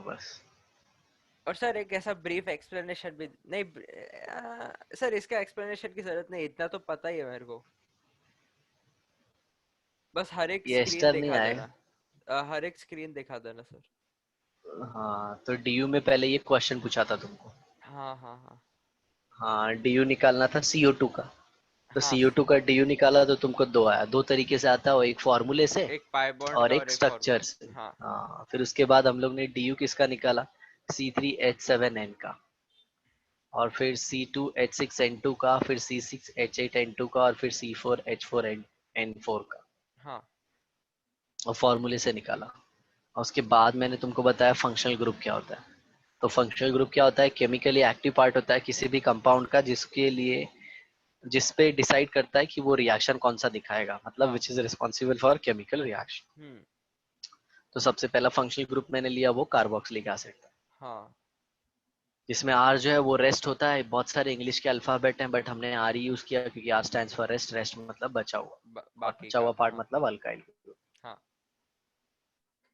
हाँ बस। और सर एक ऐसा ब्रीफ एक्सप्लेनेशन भी नहीं, सर इसका एक्सप्लेनेशन की जरूरत नहीं, इतना तो पता ही है मेरे को। बस हर एक ये स्क्रीन एस्टर नहीं दिखा आएगा। देना। हर एक स्क्रीन दिखा देना सर। हाँ तो डीयू में पहले ये क्वेश्चन पूछा था तुमको। हाँ हाँ हाँ। हाँ डीयू निकालना था CO2 का। तो हाँ CO2 का डीयू निकाला तो तुमको दो आया, दो तरीके से आता है, वो एक फॉर्मूले से एक पाई बॉन्ड और का और एक एक स्ट्रक्चर फॉर्मूला। से। हाँ हाँ फिर उसके बाद हम लोग ने डीयू किसका निकाला, C3H7n का, और फिर C2H6n2 का, फिर C6H8n2 का, और फिर C4H4n4 का, हाँ और फॉर्मूले से निकाला। और उसके बाद मैंने तुमको बताया फंक्शनल ग्रुप क्या होता है। तो फंक्शनल ग्रुप क्या होता है, केमिकली एक्टिव पार्ट होता है किसी भी कंपाउंड का, जिसके लिए जिस पे डिसाइड करता है कि वो रिएक्शन कौन सा दिखाएगा, मतलब हाँ। Which is responsible for chemical reaction. Hmm. तो सबसे पहला फंक्शनल ग्रुप मैंने लिया वो कार्बोक्सिलिक एसिड था, हाँ। जिसमें आर जो है वो रेस्ट होता है। बहुत सारे इंग्लिश के अल्फाबेट हैं बट हमने आर ही यूज किया क्योंकि R stands for rest, rest मतलब बचा हुआ, और बाकी बचा का। हुआ पार्ट हाँ मतलब अल्काइल ग्रुप। हाँ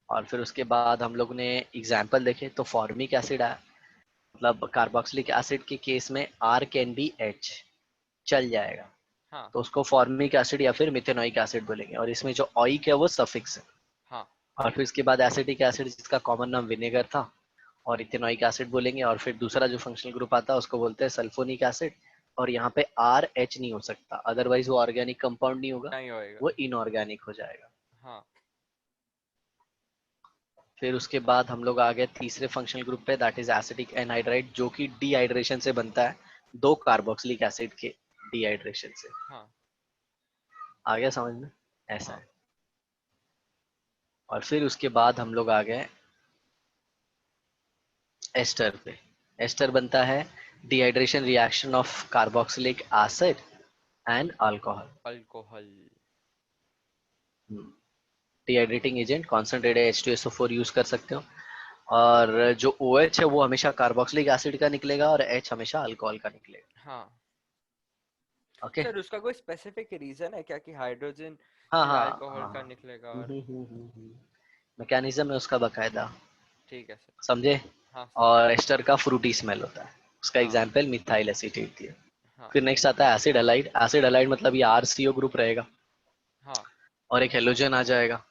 और फिर उसके बाद हम लोग ने एग्जाम्पल देखे तो फॉर्मिक एसिड आया, मतलब कार्बोक्सिलिक एसिड के केस में आर कैन बी एच, चल जाएगा, हाँ तो उसको फॉर्मिक एसिड या फिर मिथेनोइक एसिड बोलेंगे, और इसमें जो ऑइक है वो सफिक्स है। हाँ और फिर इसके बाद एसिटिक एसिड जिसका कॉमन नाम विनेगर था, और इथेनोइक एसिड बोलेंगे। और फिर दूसरा जो फंक्शनल ग्रुप आता है उसको बोलते हैं सल्फोनिक एसिड, और यहाँ पे आर एच नहीं हो सकता, अदरवाइज वो ऑर्गेनिक कंपाउंड नहीं होगा, नहीं होएगा। वो इनऑर्गेनिक हो जाएगा। हाँ फिर उसके बाद हम लोग आ गए तीसरे फंक्शनल ग्रुप पे, दैट इज एसिटिक एनहाइड्राइड, जो कि डिहाइड्रेशन से बनता है, दो कार्बोक्सिलिक एसिड के डिहाइड्रेशन से। हाँ आ गया समझ में, ऐसा हाँ। है। और फिर उसके बाद हम लोग आ गए एस्टर पे। एस्टर बनता है dehydration reaction of carboxylic acid and alcohol. Alcohol. Dehydrating agent concentrated H2SO4 use कर सकते हो। और जो OH है वो हमेशा कार्बोक्सिलिक एसिड का निकलेगा, और H हमेशा अल्कोहल का निकलेगा। हाँ ओके। सर, उसका कोई स्पेसिफिक रीजन है क्या कि हाइड्रोजन हाँ फिर हाँ अल्कोहल हाँ का हाँ। निकलेगा और। मैकेनिज्म है उसका बकायदा, ठीक है सर। समझे। हाँ सर। और एस्टर का फ्रूटी स्मेल होता है, उसका हाँ एग्जाम्पल मिथाइल एसीटेट है। हाँ फिर नेक्स्ट आता है एसिड हलाइड। एसिड हलाइड मतलब ये RCO ग्रुप रहेगा, हाँ और एक हेलोजन आ जाएगा।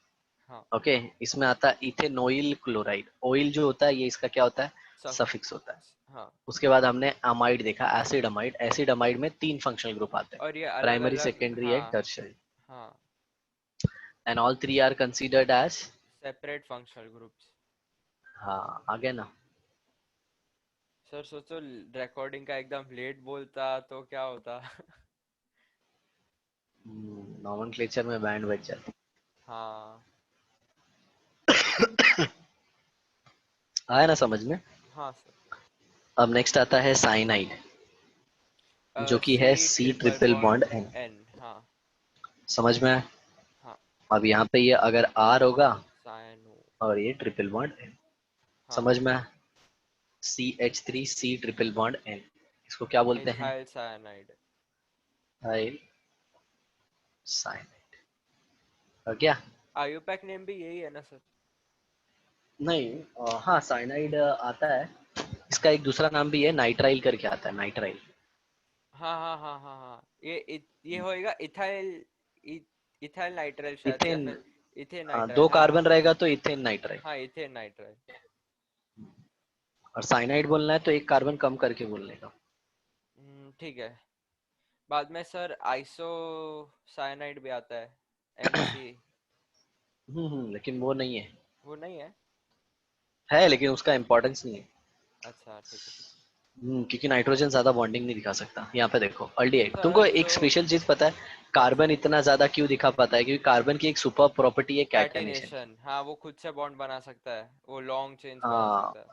हाँ। ओके। इसमें आता है इथेनॉइल क्लोराइड, ऑयल जो होता है ये इसका क्या होता है, सब। सफिक्स होता है। हाँ। उसके बाद हमने अमाइड देखा, एसिड अमाइड। एसिड अमाइड में तीन फंक्शनल ग्रुप आते हैं, और ये अलग प्राइमरी अलग। सेकेंडरी एंड हाँ टर्शियरी, हाँ। And all three are considered as. Separate functional groups. हाँ आगे ना। सर सोचो, रिकॉर्डिंग का एकदम लेट बोलता तो क्या होता। नॉमेनक्लेचर में बैंड बज जाती। हाँ आया ना समझ में। हाँ सर। अब नेक्स्ट आता है साइनाइड, जो कि सी है C triple triple bond bond N। N. हाँ समझ में आया। हाँ। अब यहाँ पे ये अगर R होगा साइनो। और ये ट्रिपल बॉन्ड N, हाँ। समझ में आया। CH3C ट्रिपल बॉन्ड N, इसको क्या बोलते हैं, मिथाइल साइनाइड। Methyl cyanide. और क्या, आयुपैक नेम भी यही है ना सर? नहीं हाँ साइनाइड आता है, इसका एक दूसरा नाम भी है, नाइट्राइल करके आता है, नाइट्राइल। हाँ हाँ हाँ हाँ हाँ। ये होएगा इथाइल। इथाइल नाइट्राइल शायद, या इथेन, फिर इथेन हाँ नाइट्राइल। दो हाँ कार्बन रहेगा तो इथेन नाइट्राइल। हाँ, इथेन नाइट्राइल। और साइनाइड बोलना है तो एक कार्बन कम करके बोलने का। ठीक है। बाद में सर आइसो साइनाइड भी आता है, MC। लेकिन वो नहीं है, वो नहीं है? है लेकिन उसका इम्पोर्टेंस नहीं है। अच्छा ठीक है ठीक क्योंकि नाइट्रोजन ज्यादा बॉन्डिंग नहीं दिखा सकता। यहाँ पे देखो है अल्डिहाइड, तुमको सर एक जो। स्पेशल चीज पता है, कौन सा? कार्बन इतना ज्यादा क्यों दिखा पाता है, क्योंकि कार्बन की एक सुपर प्रॉपर्टी है कैटनेशन की। कैटिनेशन, हाँ, वो खुद से बॉन्ड बना सकता है, वो लॉन्ग चेन्स बना हाँ सकता है।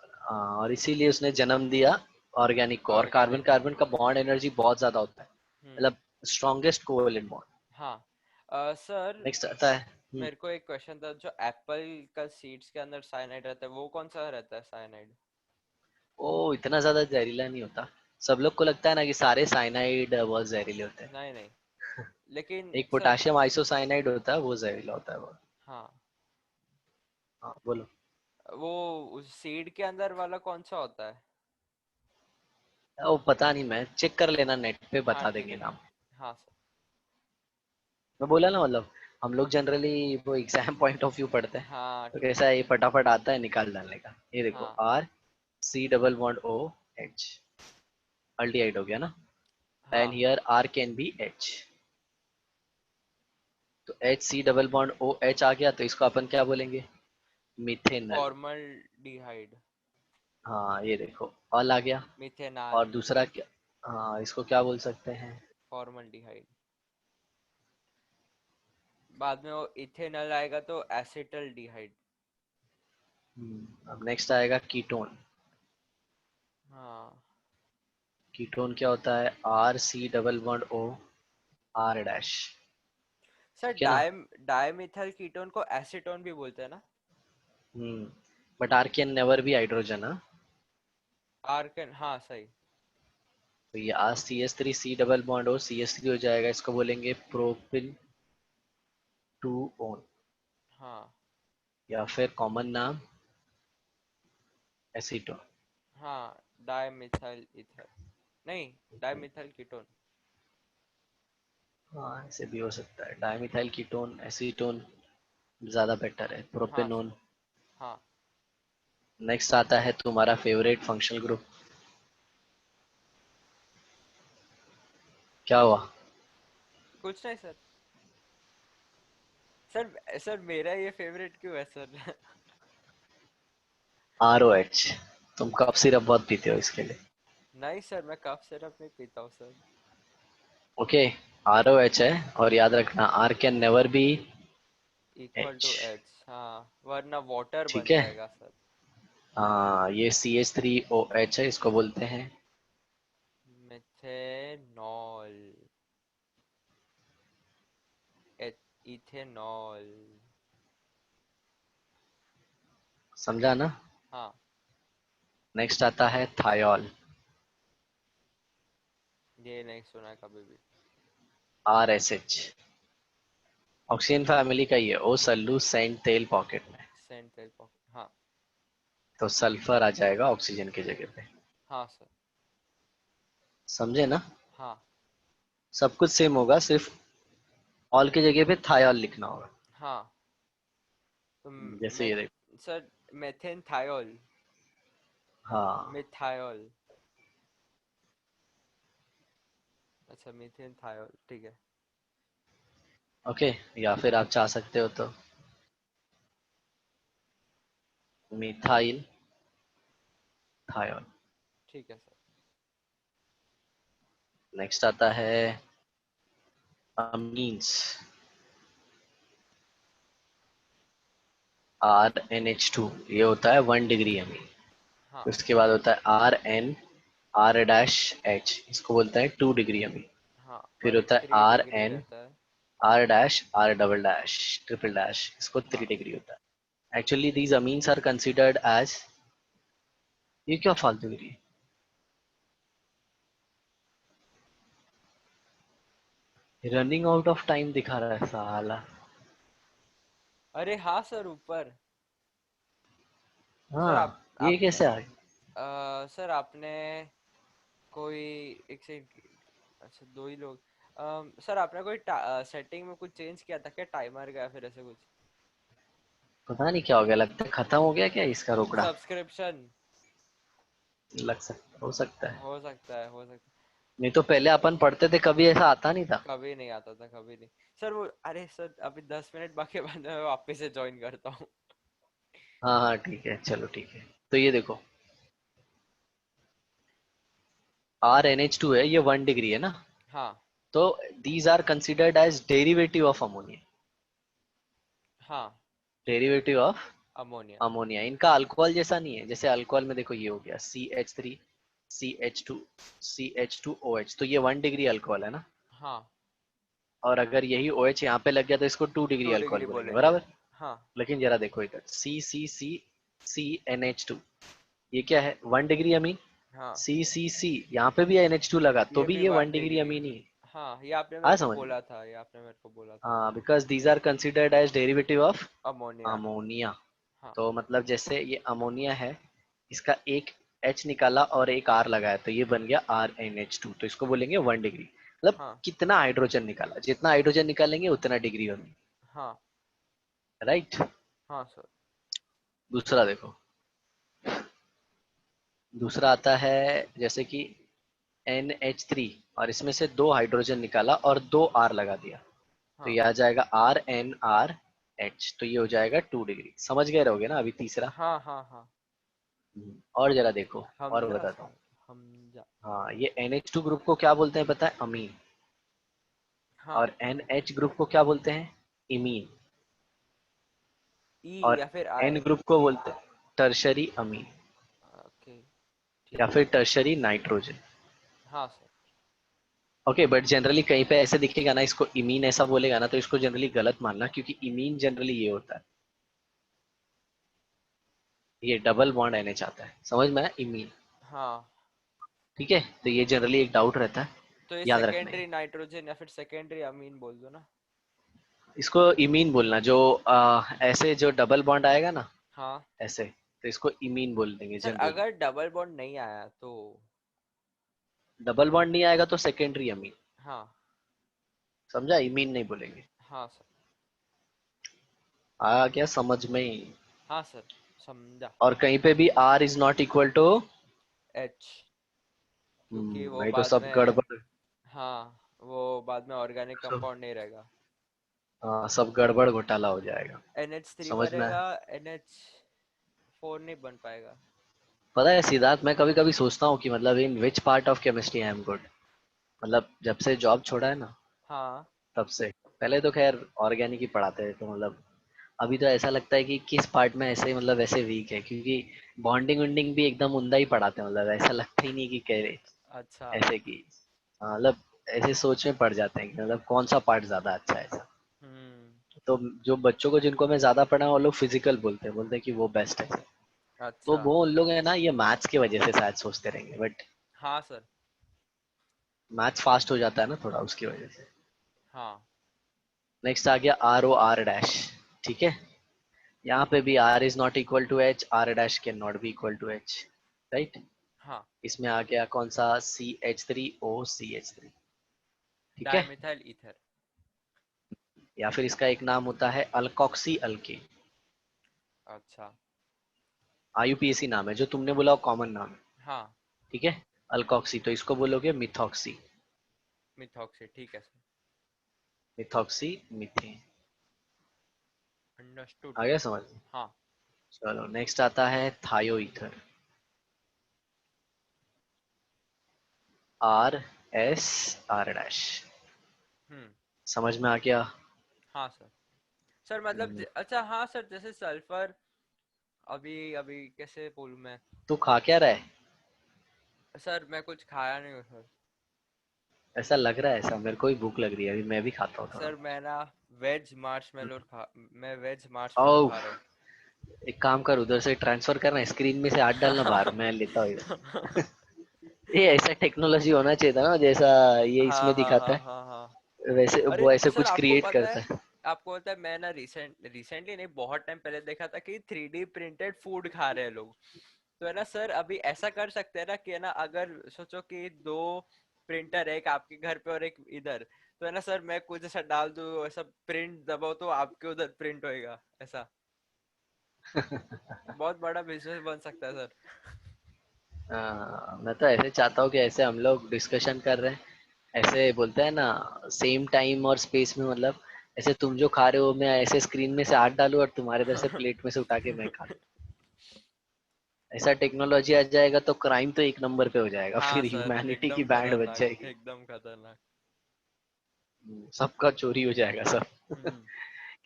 और इसीलिए उसने जन्म दिया ऑर्गेनिक को। और कार्बन ऑर्गेनिक को। कार्बन का बॉन्ड एनर्जी बहुत ज्यादा होता है, हम्म। मतलब स्ट्रॉन्गेस्ट कोवेलेंट बॉन्ड। हाँ सर, नेक्स्ट आता है मेरे को एक क्वेश्चन था, जो एप्पल का सीड्स के अंदर साइनाइड रहता है, वो कौन सा रहता है साइनाइड? ओ इतना ज्यादा जहरीला नहीं होता। सब लोग को लगता है ना कि सारे साइनाइड बहुत जहरीले होते हैं। नहीं नहीं, लेकिन एक सर। पोटेशियम आइसोसाइनाइड होता है वो जहरीला होता है बहुत। हाँ। हाँ बोलो। वो उस सीड के अंदर वाला कौन सा होता है? वो पता नहीं, मैं चेक कर लेना नेट पे, हाँ बता ठीक देंगे है ठीक नाम। है, हाँ सर। मैं बोला ना, मतलब हम लोग जनरली वो एग्जाम पॉइंट ऑफ व्यू पढ़ते हैं, हाँ तो ठीक है कैसा है, ये फटाफट आता है निकाल डालने का। ये देखो, हाँ R C double bond O H, aldehyde हो गया ना। एंड हाँ। Here R can be H, तो H C double bond O H आ गया, तो इसको अपन क्या बोलेंगे, मिथेनल। फॉर्मल डिहाइड। हाँ ये देखो, ऑल आ गया। मिथेनॉल। और दूसरा क्या, हाँ इसको क्या बोल सकते हैं। फॉर्मल डिहाइड। बाद में वो इथेनॉल आएगा तो एसिटल डिहाइड। अब नेक्स्ट आएगा कीटोन। हाँ कीटोन क्या होता है, R C double bond O R dash, sir, ठीक है ना। डायमिथाइल कीटोन को एसीटोन भी बोलते हैं ना? But R can never be hydrogen, हाँ। आर्कन, हाँ सही। तो ये R C S three C double bond O C S three हो जाएगा, इसको बोलेंगे प्रोपिल टू ओन, हाँ या फिर कॉमन नाम एसीटोन। हाँ, डायमिथाइल ईथर, नहीं, डायमिथाइल कीटोन। हाँ ऐसे भी हो सकता है, डाइमिथाइल कीटोन एसीटोन ज्यादा बेटर है, हाँ सर। प्रोपेनोन। हाँ। नेक्स्ट आता है तुम्हारा फेवरेट फंक्शनल ग्रुप, क्या हुआ। कुछ नहीं सर। सर सर, मेरा ये फेवरेट क्यों है सर? आर ओ एच, तुम कफ सिरप बहुत पीते हो इसके लिए। नहीं सर, मैं कफ सिरप नहीं पीता हूँ sir. Okay, R O H है, और याद रखना R can never be equal H, to H, हाँ, वरना वाटर ठीक बन है। जाएगा सर। हाँ ये C H three O H है, इसको बोलते हैं, मिथेनॉल। इथेनॉल। समझा ना। हाँ। नेक्स्ट आता है थायोल, ये नहीं सुना कभी भी। R S H, oxygen family का ही है, ओ सल्लू सेंट तेल पॉकेट में, सेंट तेल पॉकेट, हाँ। तो सल्फर आ जाएगा ऑक्सीजन की जगह पे। हाँ सर। समझे ना। हाँ सब कुछ सेम होगा, सिर्फ ऑल की जगह पे थायोल लिखना होगा। हाँ। तो जैसे मैं, ये देखो, सर, मेथेन थायोल, हाँ मिथायोल। अच्छा, मीथेन थायोल, ठीक है। ओके। या फिर आप चाह सकते हो तो मिथाइल थायोल। ठीक है सर। नेक्स्ट आता है amines, R N H two, ये होता है 1 डिग्री अमीन। हाँ। उसके बाद होता है R N R dash H, इसको बोलते हैं 2 डिग्री अमीन। हाँ, फिर और एक होता है थ्री आर डिग्री एन रहता है। R dash R double dash triple dash, इसको थ्री हाँ। डिग्री होता है। Actually these amines are considered as, ये क्या फालतू गिरी, रनिंग आउट ऑफ टाइम दिखा रहा है साला। अरे हाँ सर, ऊपर। सर हाँ ये आप कैसे आ गया। सर आपने कोई, एक से, अच्छा, दो ही लोग। सर आपने कोई सेटिंग में कुछ चेंज किया था क्या, टाइमर का या फिर ऐसे कुछ? पता नहीं क्या हो गया, लगता है खत्म हो गया क्या इसका रोकड़ा। सब्सक्रिप्शन। लग सकता, हो सकता है। हो सकता है, हो सकता है। नहीं तो पहले अपन पढ़ते थे, कभी ऐसा आता नहीं था। कभी नहीं आता था, कभी नहीं। सर वो, अरे सर, अभी 10 मिनट बाकी है, बाद में मैं वापस से ज्वाइन करता हूँ। हाँ हाँ ठीक है, चलो ठीक है। तो ये देखो, आर एन एच टू है, ये 1 डिग्री है ना। हाँ तो these are considered as derivative of ammonia, हाँ। Derivative of ammonia. अमोनिया। इनका अल्कोहल जैसा नहीं है, जैसे अल्कोहल में देखो ये हो गया C H three C H two C H two O H, तो ये 1 डिग्री अल्कोहल है ना। हाँ, और अगर यही ओ एच यहाँ पे लग गया तो इसको 2 डिग्री टू अल्कोहल डिग्री बोलेंगे, बोलेंगे। बराबर। हाँ लेकिन जरा देखो इधर, सी सी सी सी एन एच टू, ये क्या है, 1 डिग्री अमीन। हाँ। सी सी सी, यहाँ पे भी एन एच टू लगा तो ये भी भी ये one one degree degree amine ही है। हाँ, ये आपने आ मेरे को समझ में। बोला था, ये आपने मेरे को बोला था। हाँ, because these are considered as derivative of ammonia. Ammonia. हाँ तो मतलब जैसे ये अमोनिया है, इसका एक H निकाला और एक R लगाया तो ये बन गया RnH2, तो इसको बोलेंगे 1 डिग्री। मतलब हाँ कितना हाइड्रोजन निकाला, जितना हाइड्रोजन निकालेंगे उतना डिग्री होगी। हाँ राइट। हाँ सर। दूसरा देखो, दूसरा आता है जैसे कि NH3, और इसमें से 2 हाइड्रोजन निकाला और 2 R लगा दिया, तो हाँ ये आ जाएगा RnRH, तो ये हो जाएगा 2 डिग्री। समझ गए रहोगे ना अभी तीसरा। हाँ हाँ हाँ। और हम जरा देखो, और हमजा बताता हूँ। सर, हमजा। हाँ, ये NH2 ग्रुप को क्या बोलते हैं पता है? अमीन। हाँ। और NH ग्रुप को क्या बोलते हैं? इमीन। ई और या फिर N आई। ग्रुप को बोलते हैं टर्शरी अमीन, ओके, या ठीक है फिर सर। Tertiary nitrogen. हाँ सर। ओके, बट जनरली कहीं पे ऐसे दिखेगा ना, इसको इमीन ऐसा बोलेगा ना, तो इसको जनरली गलत मानना, क्योंकि इमीन जनरली ये होता है, ये डबल बॉन्ड NH आता है, समझ में आया? इमीन। हाँ, ठीक है, तो ये जनरली एक डाउट रहता है, तो ये याद रखना है। सेकेंडरी नाइट्रोजन या फिर सेकेंडरी अमीन बोल दो ना। इसको इमीन बोलना, जो ऐसे जो डबल बॉन्ड आएगा ना, हाँ ऐसे, तो इसको इमीन बोल देंगे सर, जनरली। अगर डबल बॉन्ड नहीं आया तो। डबल बॉन्ड नहीं आएगा तो सेकेंडरी अमीन, हाँ समझा? इमीन नहीं बोलेंगे। हाँ सर। आ क्या समझ में? हाँ सर, समझा। और कहीं पे भी R is not equal to, H, क्योंकि वो नहीं तो बाद सब में। गड़बड़। हाँ, वो बाद में ऑर्गेनिक सब, कंपाउंड नहीं रहेगा। हाँ, सब गड़बड़ घोटाला हो जाएगा। NH3 समझ में आया? बनेगा, NH4 नहीं बन पाएगा। पता है सिद्धार्थ, मैं कभी कभी सोचता हूँ कि मतलब in which part of chemistry I am good. मतलब जब से जॉब छोड़ा है ना, हाँ तब से। पहले तो खैर ऑर्गेनिक ही पढ़ाते थे, तो मतलब अभी तो ऐसा लगता है कि किस पार्ट में ऐसे मतलब ऐसे वीक है, क्योंकि बॉन्डिंग वॉन्डिंग भी एकदम उंदा ही पढ़ाते हैं, मतलब ऐसा लगता ही नहीं कि कह रहे अच्छा। ऐसे की। हाँ, मतलब ऐसे सोच में पड़ जाते हैं कि मतलब कौन सा पार्ट ज्यादा अच्छा है ऐसा। हम्म। तो जो बच्चों को जिनको मैं ज्यादा पढ़ा हूँ वो लोग फिजिकल बोलते हैं कि वो बेस्ट है। तो अच्छा। वो उन लोग है ना, ये मैथ्स की वजह से शायद सोचते रहेंगे, बट हाँ सर। मैथ्स फास्ट हो जाता है ना थोड़ा, उसकी वजह से। हाँ नेक्स्ट आ गया ROR डैश। ठीक है, यहाँ पे भी R is not equal to H, R dash can not be equal to H। Right. हाँ। इसमें आ गया कौन सा? CH3OCH3। ठीक है, डायमिथाइल ईथर। या फिर इसका एक नाम होता है अल्कोक्सी अल्कीन। अच्छा। IUPAC नाम है, जो तुमने बोला वो कॉमन नाम है। हाँ, ठीक है, अल्कोक्सी, तो इसको बोलोगे मिथॉक्सी। मिथॉक्सी, ठीक है सर। Methoxy methane. अंडरस्टूड। आ गया समझ? हाँ। चलो नेक्स्ट आता है थायो ईथर। RSR dash. हम्म। समझ में आ गया? हाँ सर। सर मतलब अच्छा, हाँ सर, जैसे सल्फर। अभी अभी कैसे बोलूँ मैं। तू खा क्या रहा है? सर मैं कुछ खाया नहीं हूँ सर। ऐसा लग रहा है, ऐसा मेरे को भी भूख लग रही है, अभी मैं भी खाता हूँ थोड़ा। सर मैं ना वेज मार्शमेलो खा मैं वेज मार्शमेलो ओ, खा रहा हूँ। एक काम कर, उधर से ट्रांसफर करना, स्क्रीन में से हाथ डालना बाहर, मैं लेता हूँ इधर। ये ऐसा टेक्नोलॉजी होना चाहिए था ना, जैसा ये हाँ इसमें हाँ दिखाता हाँ है, हाँ हाँ। वैसे अरे वो ऐसे सर, कुछ क्रिएट करता है। आपको पता है मैं ना रिसेंटली नहीं, बहुत टाइम पहले देखा था कि 3D प्रिंटेड फूड खा रहे हैं लोग। तो है ना सर, अभी ऐसा कर सकते हैं ना कि है ना, अगर सोचो कि दो प्रिंटर है, एक आपके घर पे और एक इधर। तो है ना सर, मैं कुछ ऐसा डाल दूं, ऐसा प्रिंट दबाओ तो आपके उधर प्रिंट होएगा ऐसा। बहुत बड़ा बिजनेस बन सकता है सर। मैं तो ऐसे चाहता हूँ कि ऐसे हम लोग डिस्कशन कर रहे हैं, ऐसे बोलते हैं ना, सेम टाइम और स्पेस में, मतलब ऐसे तुम जो खा रहे हो मैं ऐसे स्क्रीन में से हाथ डालूं और तुम्हारे इधर से प्लेट में से उठा के मैं खा लूं। ऐसा टेक्नोलॉजी आ जाएगा तो क्राइम तो एक नंबर पे हो जाएगा, हाँ फिर सर, ह्यूमैनिटी की एकदम बैंड बच खतरनाक, जाएगी। एकदम खतरनाक। सबका चोरी हो जाएगा सब। हम्म।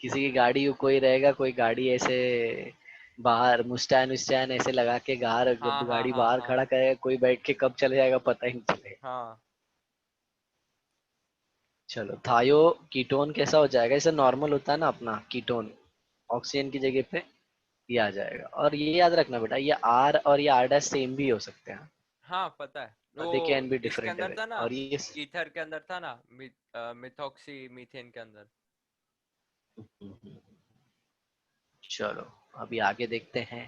किसी की गाड़ी कोई रहेगा, कोई गाड़ी ऐसे बाहर मुस्टैन उस्टैन ऐसे लगा के हाँ हाँ गाड़ी हाँ बाहर हाँ खड़ा करेगा, कोई बैठ के कब चले जाएगा पता ही नहीं चलेगा। हाँ। चलो, थायो कीटोन कैसा हो जाएगा? जैसे नॉर्मल होता है ना अपना कीटोन, ऑक्सीजन की जगह पे ये आ जाएगा। और ये याद रखना बेटा, ये आर और ये आर डैश सेम भी हो सकते हैं, हाँ पता है और वो। दे कैन बी इसके डिफरेंट अंदर अवे। था ना, और ये ईथर के अंदर था ना, मिथॉक्सी मीथेन के अंदर। चलो, अभी आगे देखते हैं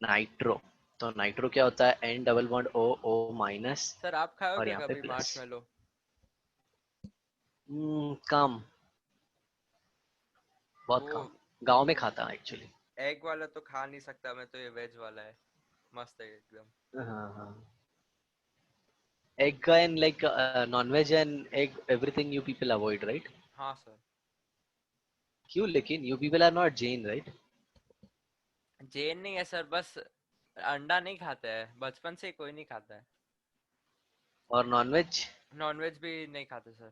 नाइट्रो। तो नाइट्रो क्या होता है, N double bond O O minus sir आप खाओ और क्या यहाँ पे कभी प्लस। मार्शमेलो? कम, बहुत वो कम। गांव में खाता हूँ एक्चुअली। एग वाला तो खा नहीं सकता मैं, तो ये वेज वाला है, मस्त है एकदम। हाँ हाँ। Egg and like non-veg and egg, everything you people avoid, right? हाँ सर। क्यों लेकिन? You people are not Jain, right? Jain नहीं है सर, बस अंडा नहीं खाते हैं, बचपन से ही कोई नहीं खाता है। और non-veg? नॉनवेज भी नहीं खाते sir.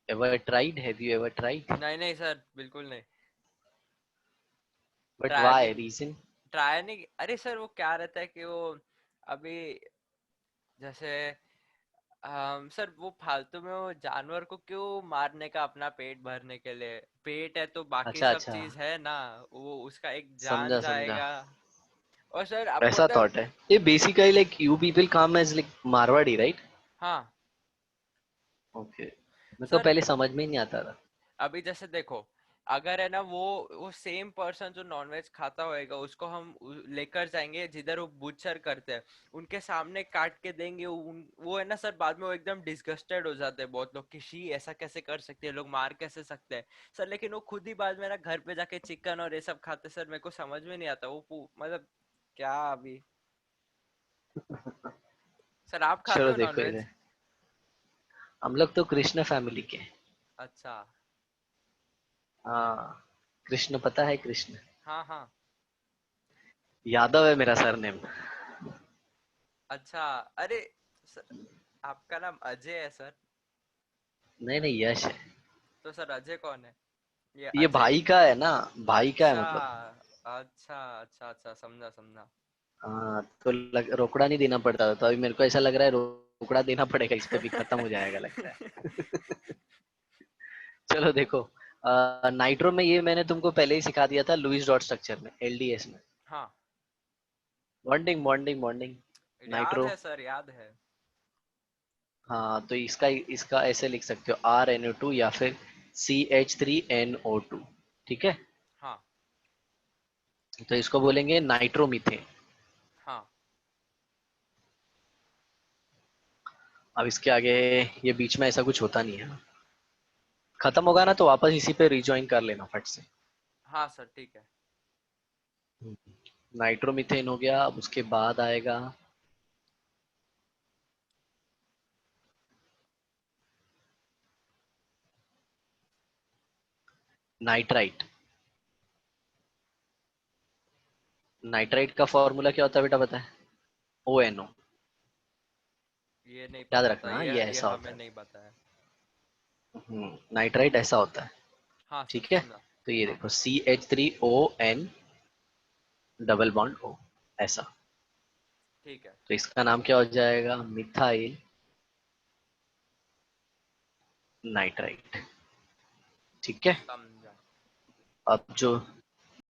Ever tried? Have you ever tried? नहीं नहीं सर, बिल्कुल नहीं। But ट्राई भी why? Reason? ट्राई नहीं, अरे सर वो क्या रहता है कि वो अभी जैसे सर वो फालतू में वो जानवर को क्यों मारने का, अपना पेट भरने के लिए? पेट है तो बाकी अच्छा सब अच्छा, चीज है ना, वो उसका एक जान समझा समझा। जाएगा। और सर आपको ऐसा पता है? थॉट है ये basically, like you people come as like Marwari, right? हाँ ओके। मेरे को सर। पहले समझ में ही नहीं आता था। अभी जैसे देखो, अगर है ना वो सेम पर्सन जो नॉनवेज खाता होएगा, उसको हम लेकर जाएंगे जिधर वो बुचर करते हैं, उनके सामने काट के देंगे, वो है ना सर, बाद में वो एकदम डिस्गस्टेड हो जाते हैं बहुत लोग कि शी ऐसा कैसे कर सकते हैं लोग, मार कैसे सकते हैं सर। लेकिन वो खुद ही बाद में ना घर पे जाके चिकन और ये सब खाते सर, मेरे को समझ में नहीं आता वो मतलब क्या अभी। सर आप खाते चलो हो देखो नॉनवेज? इधर, हम लोग तो कृष्ण फैमिली के हैं। अच्छा। हाँ, कृष्ण पता है, कृष्ण हाँ हाँ। यादव है मेरा सरनेम। अच्छा। अरे सर, आपका नाम अजय है सर? नहीं नहीं, यश है। तो सर अजय कौन है? ये ये अजय। भाई का है ना, भाई का है अच्छा मतलब। अच्छा अच्छा अच्छा, समझा समझा। हाँ तो रोकड़ा नहीं देना पड़ता था, तो अभी मेरे को ऐसा लग रहा है रोकड़ा देना पड़ेगा, इस पे भी खत्म हो जाएगा लगता है। चलो देखो, नाइट्रो में ये मैंने तुमको पहले ही सिखा दिया था, लुईस डॉट स्ट्रक्चर में, LDS में। हाँ बॉन्डिंग बॉन्डिंग बॉन्डिंग। याद नाइट्रो। है सर, याद है। हाँ तो इसका इसका ऐसे लिख सकते हो, RNO2 या फिर CH3NO2। ठीक है, हाँ तो इसको बोलेंगे नाइट्रोमीथेन। हाँ। अब इसके आगे ये बीच में ऐसा कुछ होता नहीं है। खत्म होगा ना तो वापस इसी पे रिज्वाइन कर लेना फट से। हाँ सर ठीक है। नाइट्रोमीथेन हो गया, अब उसके बाद आएगा नाइट्राइट। नाइट्राइट का फॉर्मूला क्या होता है बेटा, पता है? ONO। ये नहीं याद पता था, रखना, ये ये ऐसा हमें होता है। नहीं बताया। नाइट्राइट ऐसा होता है। हाँ सर ठीक है, समझा। तो ये हाँ देखो CH3ON डबल बॉन्ड O, ऐसा। ठीक है। तो इसका नाम क्या हो जाएगा, मिथाइल नाइट्राइट। ठीक है। समझा। अब जो